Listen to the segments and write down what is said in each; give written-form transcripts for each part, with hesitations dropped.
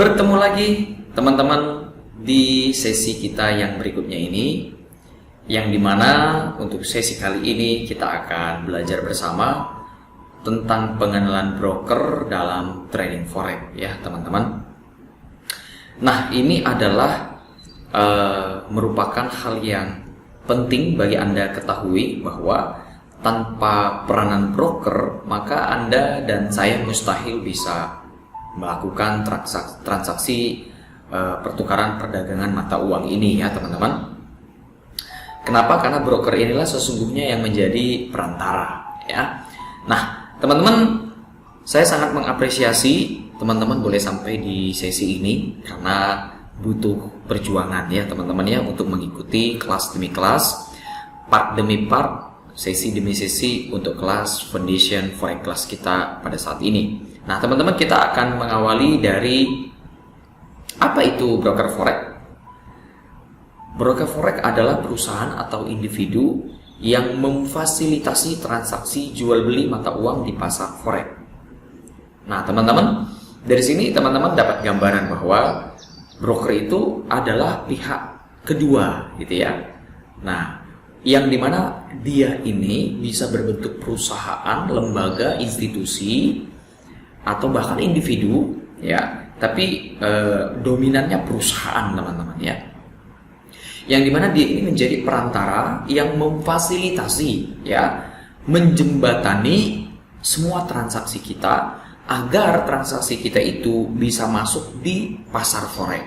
Bertemu lagi teman-teman di sesi kita yang berikutnya ini, yang dimana untuk sesi kali ini kita akan belajar bersama tentang pengenalan broker dalam trading forex ya teman-teman. Nah, ini adalah merupakan hal yang penting bagi Anda ketahui bahwa tanpa peranan broker maka Anda dan saya mustahil bisa melakukan transaksi pertukaran perdagangan mata uang ini ya teman-teman. Kenapa? Karena broker inilah sesungguhnya yang menjadi perantara ya. Nah teman-teman, saya sangat mengapresiasi teman-teman boleh sampai di sesi ini karena butuh perjuangan ya teman-teman ya untuk mengikuti kelas demi kelas, part demi part, sesi demi sesi untuk kelas foundation forex class kita pada saat ini. Nah teman-teman, kita akan mengawali dari apa itu broker forex. Broker forex adalah perusahaan atau individu yang memfasilitasi transaksi jual beli mata uang di pasar forex. Nah teman-teman, dari sini teman-teman dapat gambaran bahwa broker itu adalah pihak kedua gitu ya. Nah, yang dimana dia ini bisa berbentuk perusahaan, lembaga, institusi, atau bahkan individu ya, tapi dominannya perusahaan teman-teman ya, yang dimana dia ini menjadi perantara yang memfasilitasi ya, menjembatani semua transaksi kita agar transaksi kita itu bisa masuk di pasar forex.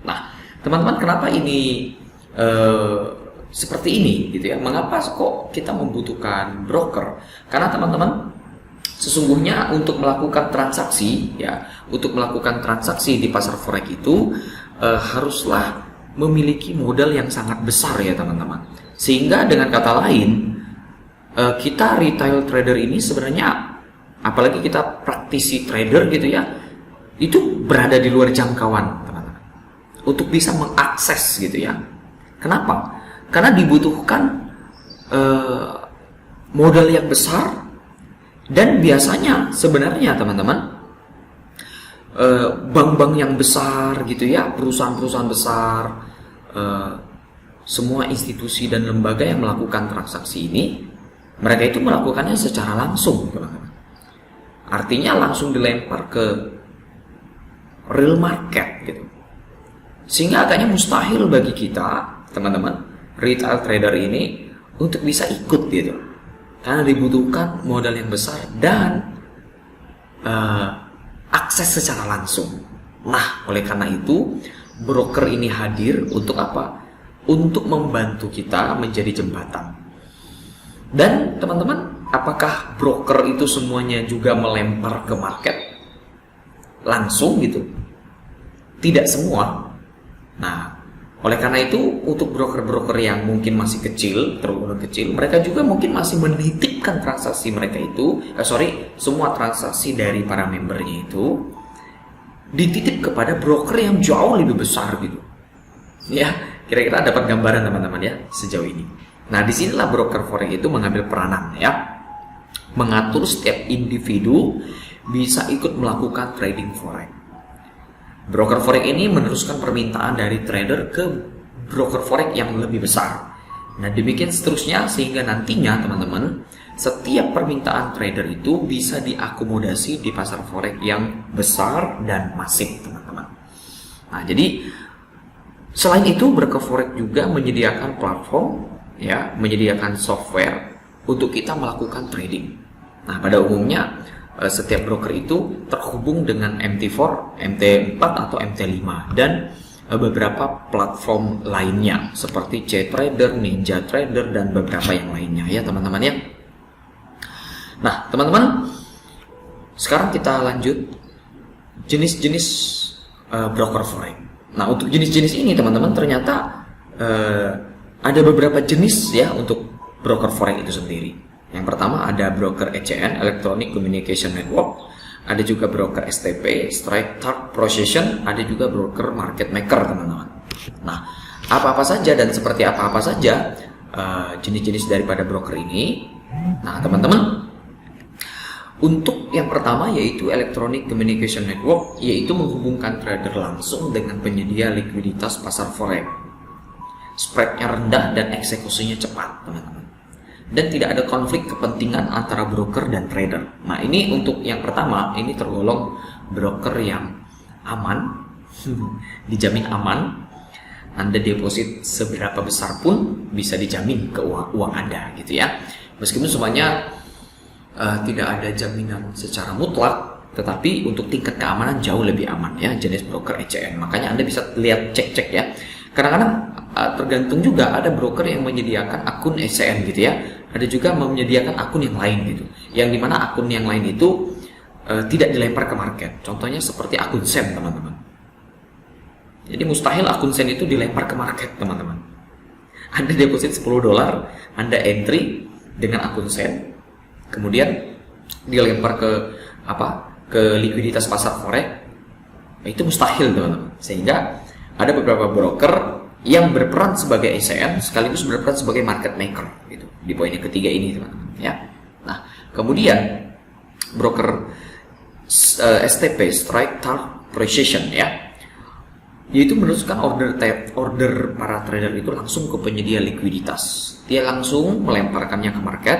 Nah teman-teman, kenapa ini seperti ini gitu ya, mengapa kok kita membutuhkan broker? Karena teman-teman, sesungguhnya untuk melakukan transaksi ya, untuk melakukan transaksi di pasar forex itu haruslah memiliki modal yang sangat besar ya teman-teman. Sehingga dengan kata lain, kita retail trader ini sebenarnya, apalagi kita praktisi trader gitu ya, itu berada di luar jangkauan teman-teman untuk bisa mengakses gitu ya. Kenapa? Karena dibutuhkan modal yang besar. Dan biasanya sebenarnya teman-teman, bank-bank yang besar gitu ya, perusahaan-perusahaan besar, semua institusi dan lembaga yang melakukan transaksi ini, mereka itu melakukannya secara langsung teman-teman. Artinya langsung dilempar ke real market gitu. Sehingga agaknya mustahil bagi kita teman-teman, retail trader ini untuk bisa ikut gitu. Karena dibutuhkan modal yang besar dan akses secara langsung. Nah, oleh karena itu broker ini hadir untuk apa? Untuk membantu kita menjadi jembatan. Dan teman-teman, apakah broker itu semuanya juga melempar ke market langsung gitu? Tidak semua. Nah, oleh karena itu, untuk broker-broker yang mungkin masih kecil, tergolong kecil, mereka juga mungkin masih menitipkan transaksi mereka itu, semua transaksi dari para membernya itu dititip kepada broker yang jauh lebih besar gitu. Ya, kira-kira dapat gambaran teman-teman ya sejauh ini. Nah, disinilah broker forex itu mengambil peranan ya, mengatur setiap individu bisa ikut melakukan trading forex. Broker forex ini meneruskan permintaan dari trader ke broker forex yang lebih besar. Nah demikian seterusnya, sehingga nantinya teman-teman, setiap permintaan trader itu bisa diakomodasi di pasar forex yang besar dan masif teman-teman. Nah jadi selain itu, broker forex juga menyediakan platform ya, menyediakan software untuk kita melakukan trading. Nah pada umumnya setiap broker itu terhubung dengan MT4, MT4 atau MT5 dan beberapa platform lainnya seperti JTrader, NinjaTrader dan beberapa yang lainnya ya teman-teman ya. Nah teman-teman, sekarang kita lanjut jenis-jenis broker forex. Nah untuk jenis-jenis ini teman-teman, ternyata ada beberapa jenis ya untuk broker forex itu sendiri. Yang pertama ada broker ECN, Electronic Communication Network, ada juga broker STP, Strike Chart Procession, ada juga broker Market Maker teman-teman. Nah, apa-apa saja dan seperti apa-apa saja jenis-jenis daripada broker ini. Nah, teman-teman, Untuk yang pertama yaitu Electronic Communication Network, yaitu menghubungkan trader langsung dengan penyedia likuiditas pasar forex. Spreadnya rendah dan eksekusinya cepat, teman-teman. Dan tidak ada konflik kepentingan antara broker dan trader. Nah, ini untuk yang pertama, ini tergolong broker yang aman, dijamin aman. Anda deposit seberapa besar pun bisa dijamin ke uang Anda, gitu ya. Meskipun semuanya tidak ada jaminan secara mutlak, tetapi untuk tingkat keamanan jauh lebih aman ya jenis broker ECN. Makanya Anda bisa lihat cek-cek ya. Kadang-kadang tergantung juga, ada broker yang menyediakan akun ECN gitu ya. Ada juga menyediakan akun yang lain gitu. Yang dimana akun yang lain itu tidak dilempar ke market. Contohnya seperti akun SEN, teman-teman. Jadi mustahil akun SEN itu dilempar ke market, teman-teman. Anda deposit $10, Anda entry dengan akun SEN, kemudian dilempar ke likuiditas pasar forex, itu mustahil, teman-teman. Sehingga ada beberapa broker yang berperan sebagai ECN sekaligus berperan sebagai market maker gitu. Di poin yang ketiga ini, teman-teman, ya. Nah, kemudian broker STP, Strike Target Precision ya, yaitu meneruskan order para trader itu langsung ke penyedia likuiditas. Dia langsung melemparkannya ke market.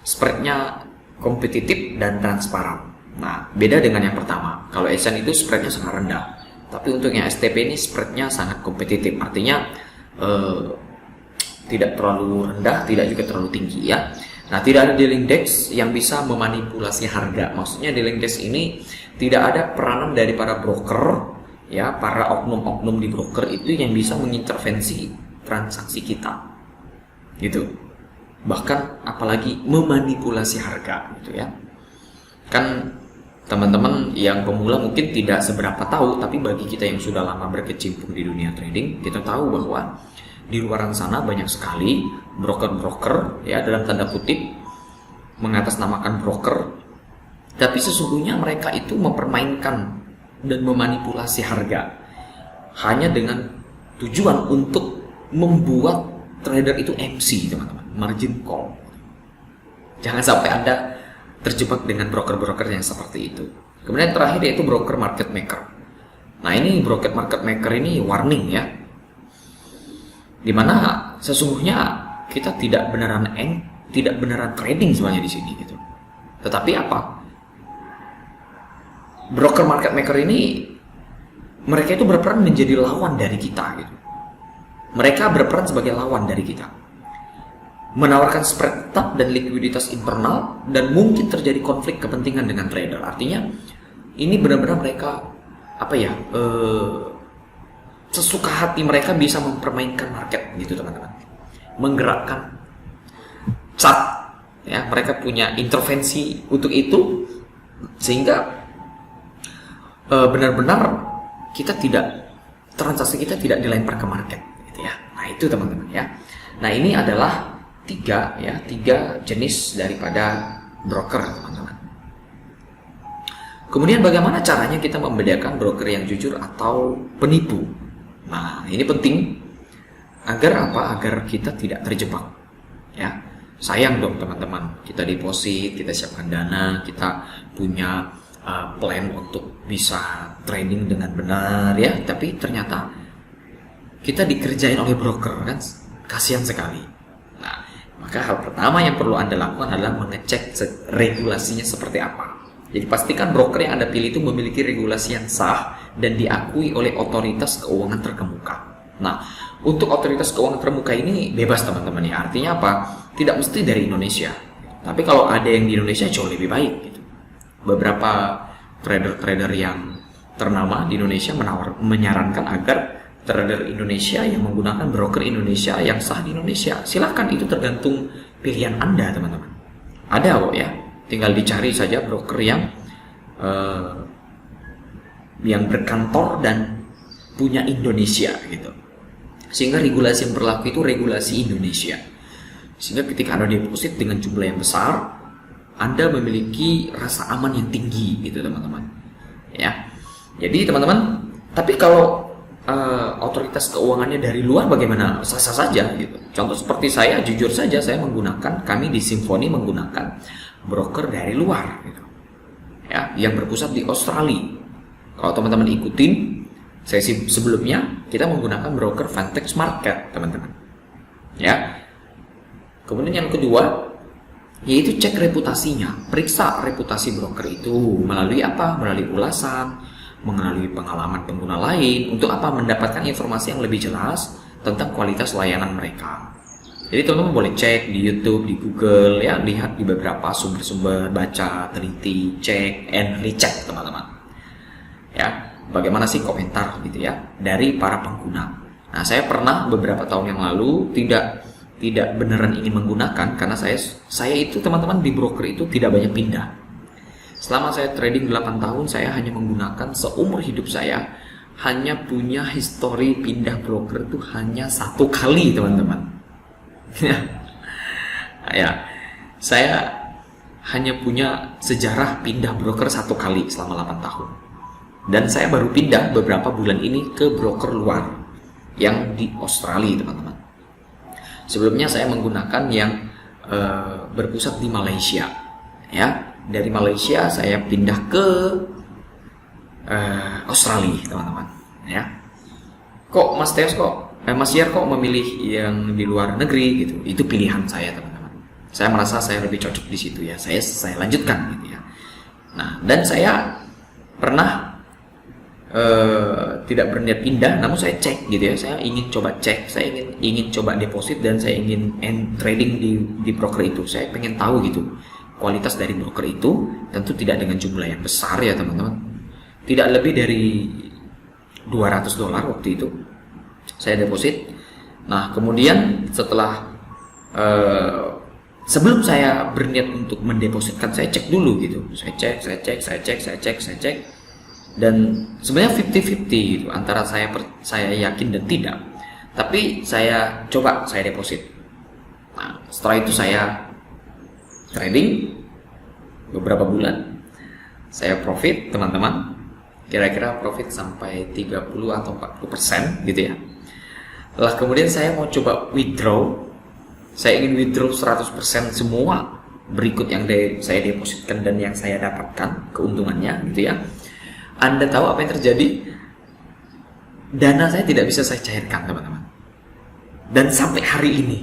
Spreadnya kompetitif dan transparan. Nah, beda dengan yang pertama. Kalau ECN itu spreadnya sangat rendah, tapi untuk yang STP ini spreadnya sangat kompetitif. Artinya tidak terlalu rendah, tidak juga terlalu tinggi ya. Nah, tidak ada dealing desk yang bisa memanipulasi harga. Maksudnya dealing desk ini tidak ada peranan dari para broker ya, para oknum-oknum di broker itu yang bisa mengintervensi transaksi kita. Gitu. Bahkan apalagi memanipulasi harga gitu ya. Kan teman-teman yang pemula mungkin tidak seberapa tahu, tapi bagi kita yang sudah lama berkecimpung di dunia trading, kita tahu bahwa di luar sana banyak sekali broker-broker ya, dalam tanda kutip mengatasnamakan broker, tapi sesungguhnya mereka itu mempermainkan dan memanipulasi harga hanya dengan tujuan untuk membuat trader itu MC, teman-teman, margin call. Jangan sampai Anda terjebak dengan broker-broker yang seperti itu. Kemudian terakhir yaitu broker market maker. Nah, ini broker market maker ini warning ya, dimana sesungguhnya kita tidak beneran trading sebenarnya di sini gitu. Tetapi apa? Broker market maker ini mereka itu berperan menjadi lawan dari kita gitu. Mereka berperan sebagai lawan dari kita, menawarkan spread tetap dan likuiditas internal, dan mungkin terjadi konflik kepentingan dengan trader. Artinya ini benar-benar mereka sesuka hati mereka bisa mempermainkan market gitu, teman-teman. Menggerakkan chart ya, mereka punya intervensi untuk itu sehingga benar-benar transaksi kita tidak dilempar ke market gitu ya. Nah, itu teman-teman ya. Nah, ini adalah tiga jenis daripada broker, teman-teman. Kemudian bagaimana caranya kita membedakan broker yang jujur atau penipu? Nah, ini penting agar agar kita tidak terjebak ya. Sayang dong, teman-teman, kita deposit, kita siapkan dana, kita punya plan untuk bisa trading dengan benar ya, tapi ternyata kita dikerjain oleh broker, kan kasihan sekali. Nah, maka hal pertama yang perlu Anda lakukan adalah mengecek regulasinya seperti apa. Jadi pastikan broker yang Anda pilih itu memiliki regulasi yang sah dan diakui oleh otoritas keuangan terkemuka. Nah, untuk otoritas keuangan terkemuka ini bebas, teman-teman ya. Artinya apa? Tidak mesti dari Indonesia. Tapi kalau ada yang di Indonesia jauh lebih baik gitu. Beberapa trader-trader yang ternama di Indonesia menyarankan agar trader Indonesia yang menggunakan broker Indonesia yang sah di Indonesia. Silahkan, itu tergantung pilihan Anda, teman-teman. Ada kok ya, tinggal dicari saja broker yang berkantor dan punya Indonesia gitu. Sehingga regulasi yang berlaku itu regulasi Indonesia. Sehingga ketika Anda deposit dengan jumlah yang besar, Anda memiliki rasa aman yang tinggi gitu, teman-teman. Ya. Jadi teman-teman, tapi kalau otoritas keuangannya dari luar bagaimana? Sah-sah saja gitu. Contoh seperti saya, jujur saja saya kami di Simfoni menggunakan broker dari luar gitu. Ya, yang berpusat di Australia. Kalau teman-teman ikutin sesi sebelumnya, kita menggunakan broker Vantex Market, teman-teman. Ya. Kemudian yang kedua, yaitu cek reputasinya. Periksa reputasi broker itu melalui apa? Melalui ulasan, melalui pengalaman pengguna lain, untuk apa? Mendapatkan informasi yang lebih jelas tentang kualitas layanan mereka. Jadi teman-teman boleh cek di YouTube, di Google, ya, lihat di beberapa sumber-sumber, baca, teliti, cek, and recheck, teman-teman. Ya, bagaimana sih komentar gitu ya dari para pengguna. Nah, saya pernah beberapa tahun yang lalu tidak beneran ingin menggunakan, karena saya itu teman-teman di broker itu tidak banyak pindah. Selama saya trading 8 tahun, saya hanya menggunakan, seumur hidup saya hanya punya histori pindah broker itu hanya 1 kali, teman-teman. Ya, saya hanya punya sejarah pindah broker 1 kali selama 8 tahun. Dan saya baru pindah beberapa bulan ini ke broker luar yang di Australia, teman-teman. Sebelumnya saya menggunakan yang berpusat di Malaysia. Ya, dari Malaysia saya pindah ke Australia, teman-teman. Ya, kok Mas Teos Mas Yar kok memilih yang di luar negeri gitu? Itu pilihan saya, teman-teman. Saya merasa saya lebih cocok di situ ya. Saya lanjutkan gitu ya. Nah, dan saya pernah tidak berniat pindah, namun saya cek gitu ya. Saya ingin coba cek, saya ingin coba deposit, dan saya ingin trading di broker itu. Saya pengen tahu gitu kualitas dari broker itu. Tentu tidak dengan jumlah yang besar ya, teman-teman. Tidak lebih dari $200 waktu itu saya deposit. Nah, kemudian setelah sebelum saya berniat untuk mendepositkan, saya cek dulu gitu. Saya cek. Dan sebenarnya 50-50 gitu, antara saya yakin dan tidak. Tapi saya coba, saya deposit. Nah, setelah itu saya trading beberapa bulan. Saya profit, teman-teman. Kira-kira profit sampai 30 atau 40% gitu ya. Lah kemudian saya mau coba withdraw. Saya ingin withdraw 100% semua berikut yang saya depositkan dan yang saya dapatkan keuntungannya gitu ya. Anda tahu apa yang terjadi? Dana saya tidak bisa saya cairkan, teman-teman. Dan sampai hari ini.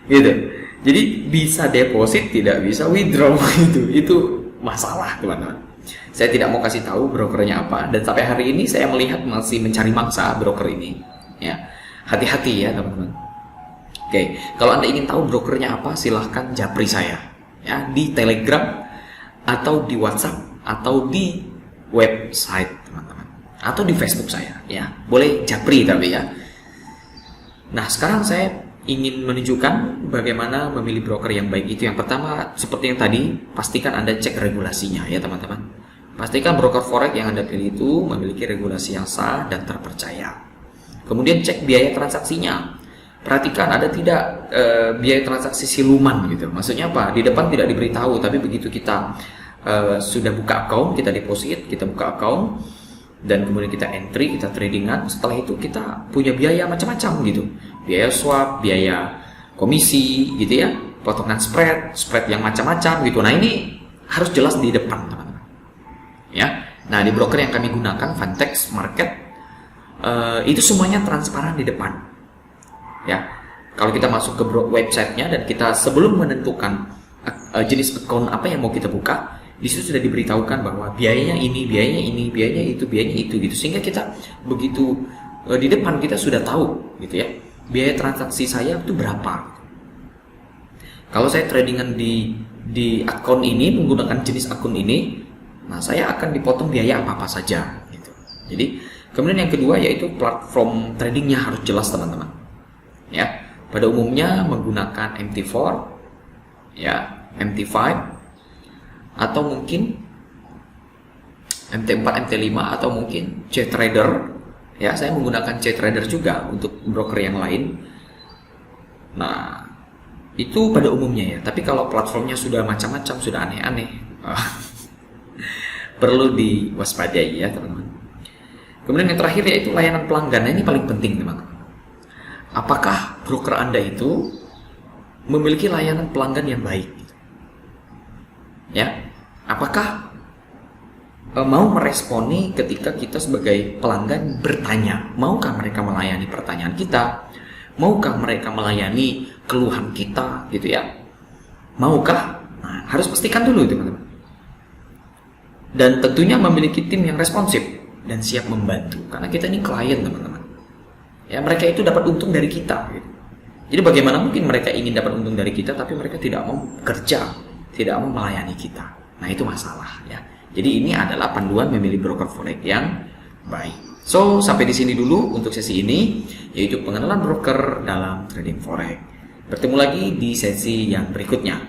Gitu. Jadi bisa deposit, tidak bisa withdraw gitu. Itu masalah, teman-teman. Saya tidak mau kasih tahu brokernya apa, dan sampai hari ini saya melihat masih mencari mangsa broker ini. Ya. Hati-hati ya, teman-teman. Oke, kalau Anda ingin tahu brokernya apa, silahkan japri saya ya di Telegram, atau di WhatsApp, atau di website, teman-teman, atau di Facebook saya ya. Boleh japri tapi ya. Nah, sekarang saya ingin menunjukkan bagaimana memilih broker yang baik itu. Yang pertama, seperti yang tadi, pastikan Anda cek regulasinya ya, teman-teman. Pastikan broker forex yang Anda pilih itu memiliki regulasi yang sah dan terpercaya. Kemudian cek biaya transaksinya. Perhatikan ada tidak biaya transaksi siluman gitu. Maksudnya apa? Di depan tidak diberitahu, tapi begitu kita sudah buka account, kita deposit, kita buka account, dan kemudian kita entry, kita tradingan. Setelah itu kita punya biaya macam-macam gitu. Biaya swap, biaya komisi gitu ya, potongan spread yang macam-macam gitu. Nah, ini harus jelas di depan, teman-teman. Ya. Nah, di broker yang kami gunakan, Vantex Market, itu semuanya transparan di depan. Ya, kalau kita masuk ke websitenya dan kita sebelum menentukan jenis account apa yang mau kita buka, di situ sudah diberitahukan bahwa biayanya ini, biayanya itu gitu. Sehingga kita begitu di depan kita sudah tahu gitu ya, biaya transaksi saya itu berapa. Kalau saya tradingan di akun ini menggunakan jenis akun ini, nah saya akan dipotong biaya apa saja gitu. Jadi kemudian yang kedua yaitu platform tradingnya harus jelas, teman-teman. Ya, pada umumnya menggunakan MT4, ya, MT5, atau mungkin MT4, MT5, atau mungkin CTrader. Ya, saya menggunakan CTrader juga untuk broker yang lain. Nah, itu pada umumnya ya. Tapi kalau platformnya sudah macam-macam, sudah aneh-aneh, perlu diwaspadai ya, teman-teman. Kemudian yang terakhir yaitu layanan pelanggan. Nah, ini paling penting, teman-teman. Apakah broker Anda itu memiliki layanan pelanggan yang baik. Ya, apakah mau meresponi ketika kita sebagai pelanggan bertanya? Maukah mereka melayani pertanyaan kita? Maukah mereka melayani keluhan kita, gitu ya? Maukah? Nah, harus pastikan dulu, teman-teman. Dan tentunya memiliki tim yang responsif dan siap membantu, karena kita ini klien, teman-teman. Ya, mereka itu dapat untung dari kita, gitu. Jadi bagaimana mungkin mereka ingin dapat untung dari kita tapi mereka tidak mau kerja, tidak mau melayani kita. Nah, itu masalah, ya. Jadi ini adalah panduan memilih broker forex yang baik. So, sampai di sini dulu untuk sesi ini, yaitu pengenalan broker dalam trading forex. Bertemu lagi di sesi yang berikutnya.